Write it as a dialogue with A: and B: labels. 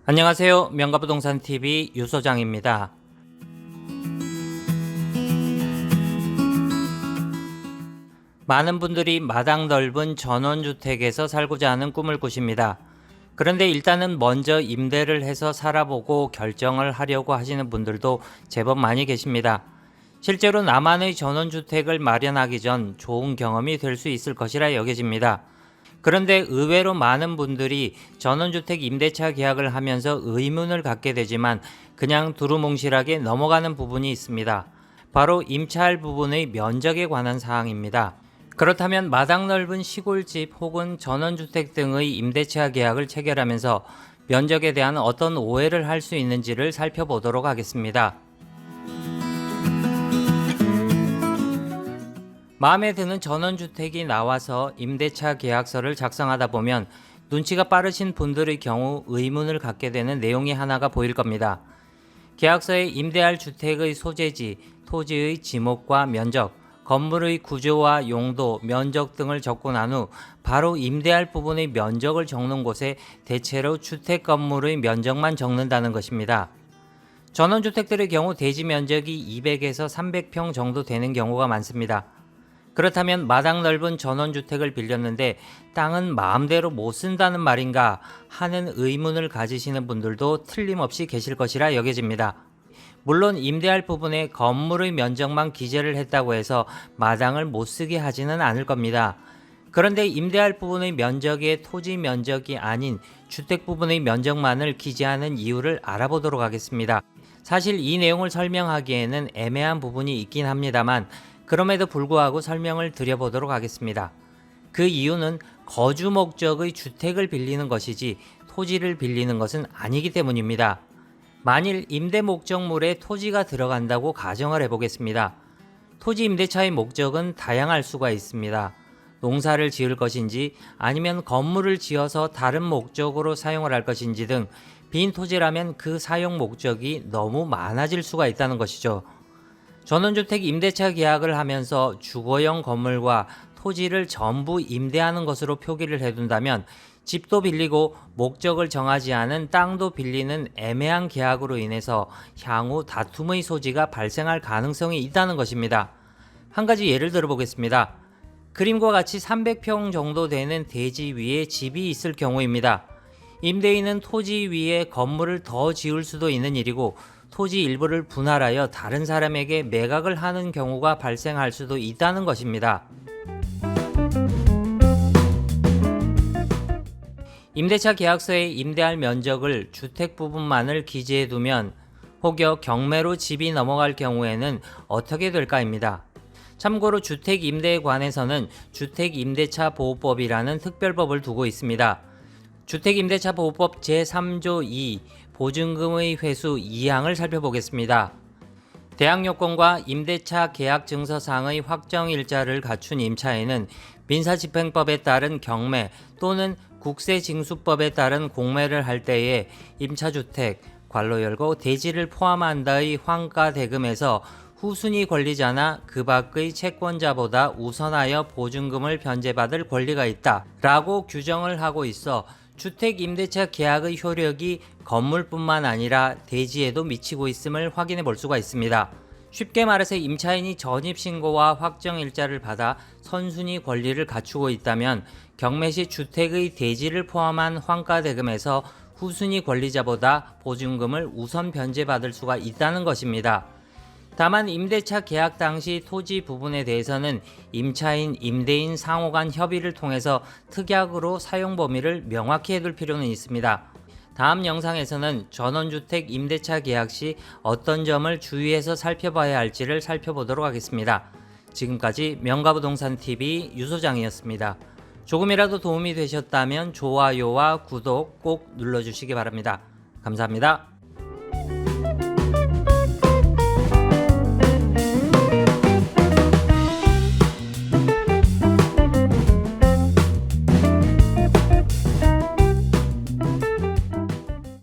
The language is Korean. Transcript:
A: 안녕하세요. 명가부동산TV 유소장입니다. 많은 분들이 마당 넓은 전원주택에서 살고자 하는 꿈을 꾸십니다. 그런데 일단은 먼저 임대를 해서 살아보고 결정을 하려고 하시는 분들도 제법 많이 계십니다. 실제로 나만의 전원주택을 마련하기 전 좋은 경험이 될 수 있을 것이라 여겨집니다. 그런데 의외로 많은 분들이 전원주택 임대차 계약을 하면서 의문을 갖게 되지만 그냥 두루뭉실하게 넘어가는 부분이 있습니다. 바로 임차할 부분의 면적에 관한 사항입니다. 그렇다면 마당 넓은 시골집 혹은 전원주택 등의 임대차 계약을 체결하면서 면적에 대한 어떤 오해를 할 수 있는지를 살펴보도록 하겠습니다. 마음에 드는 전원주택이 나와서 임대차 계약서를 작성하다 보면 눈치가 빠르신 분들의 경우 의문을 갖게 되는 내용이 하나가 보일 겁니다. 계약서에 임대할 주택의 소재지, 토지의 지목과 면적, 건물의 구조와 용도, 면적 등을 적고 난 후 바로 임대할 부분의 면적을 적는 곳에 대체로 주택 건물의 면적만 적는다는 것입니다. 전원주택들의 경우 대지 면적이 200에서 300평 정도 되는 경우가 많습니다. 그렇다면 마당 넓은 전원주택을 빌렸는데 땅은 마음대로 못 쓴다는 말인가 하는 의문을 가지시는 분들도 틀림없이 계실 것이라 여겨집니다. 물론 임대할 부분에 건물의 면적만 기재를 했다고 해서 마당을 못 쓰게 하지는 않을 겁니다. 그런데 임대할 부분의 면적에 토지 면적이 아닌 주택 부분의 면적만을 기재하는 이유를 알아보도록 하겠습니다. 사실 이 내용을 설명하기에는 애매한 부분이 있긴 합니다만 그럼에도 불구하고 설명을 드려보도록 하겠습니다. 그 이유는 거주 목적의 주택을 빌리는 것이지 토지를 빌리는 것은 아니기 때문입니다. 만일 임대 목적물에 토지가 들어간다고 가정을 해보겠습니다. 토지 임대차의 목적은 다양할 수가 있습니다. 농사를 지을 것인지 아니면 건물을 지어서 다른 목적으로 사용을 할 것인지 등 빈 토지라면 그 사용 목적이 너무 많아질 수가 있다는 것이죠. 전원주택 임대차 계약을 하면서 주거용 건물과 토지를 전부 임대하는 것으로 표기를 해둔다면 집도 빌리고 목적을 정하지 않은 땅도 빌리는 애매한 계약으로 인해서 향후 다툼의 소지가 발생할 가능성이 있다는 것입니다. 한 가지 예를 들어보겠습니다. 그림과 같이 300평 정도 되는 대지 위에 집이 있을 경우입니다. 임대인은 토지 위에 건물을 더 지을 수도 있는 일이고 토지 일부를 분할하여 다른 사람에게 매각을 하는 경우가 발생할 수도 있다는 것입니다. 임대차 계약서에 임대할 면적을 주택 부분만을 기재해 두면 혹여 경매로 집이 넘어갈 경우에는 어떻게 될까입니다. 참고로 주택 임대에 관해서는 주택임대차 보호법이라는 특별법을 두고 있습니다. 주택임대차 보호법 제3조 2 보증금의 회수 2항을 살펴보겠습니다. 대항요건과 임대차 계약 증서상의 확정일자를 갖춘 임차인은 민사집행법에 따른 경매 또는 국세징수법에 따른 공매를 할 때에 임차주택, 괄호 열고 대지를 포함한다의 환가대금에서 후순위 권리자나 그 밖의 채권자보다 우선하여 보증금을 변제받을 권리가 있다 라고 규정을 하고 있어 주택 임대차 계약의 효력이 건물뿐만 아니라 대지에도 미치고 있음을 확인해 볼 수가 있습니다. 쉽게 말해서 임차인이 전입신고와 확정일자를 받아 선순위 권리를 갖추고 있다면 경매 시 주택의 대지를 포함한 환가대금에서 후순위 권리자보다 보증금을 우선 변제받을 수가 있다는 것입니다. 다만 임대차 계약 당시 토지 부분에 대해서는 임차인, 임대인 상호 간 협의를 통해서 특약으로 사용 범위를 명확히 해둘 필요는 있습니다. 다음 영상에서는 전원주택 임대차 계약 시 어떤 점을 주의해서 살펴봐야 할지를 살펴보도록 하겠습니다. 지금까지 명가부동산TV 유소장이었습니다. 조금이라도 도움이 되셨다면 좋아요와 구독 꼭 눌러주시기 바랍니다. 감사합니다.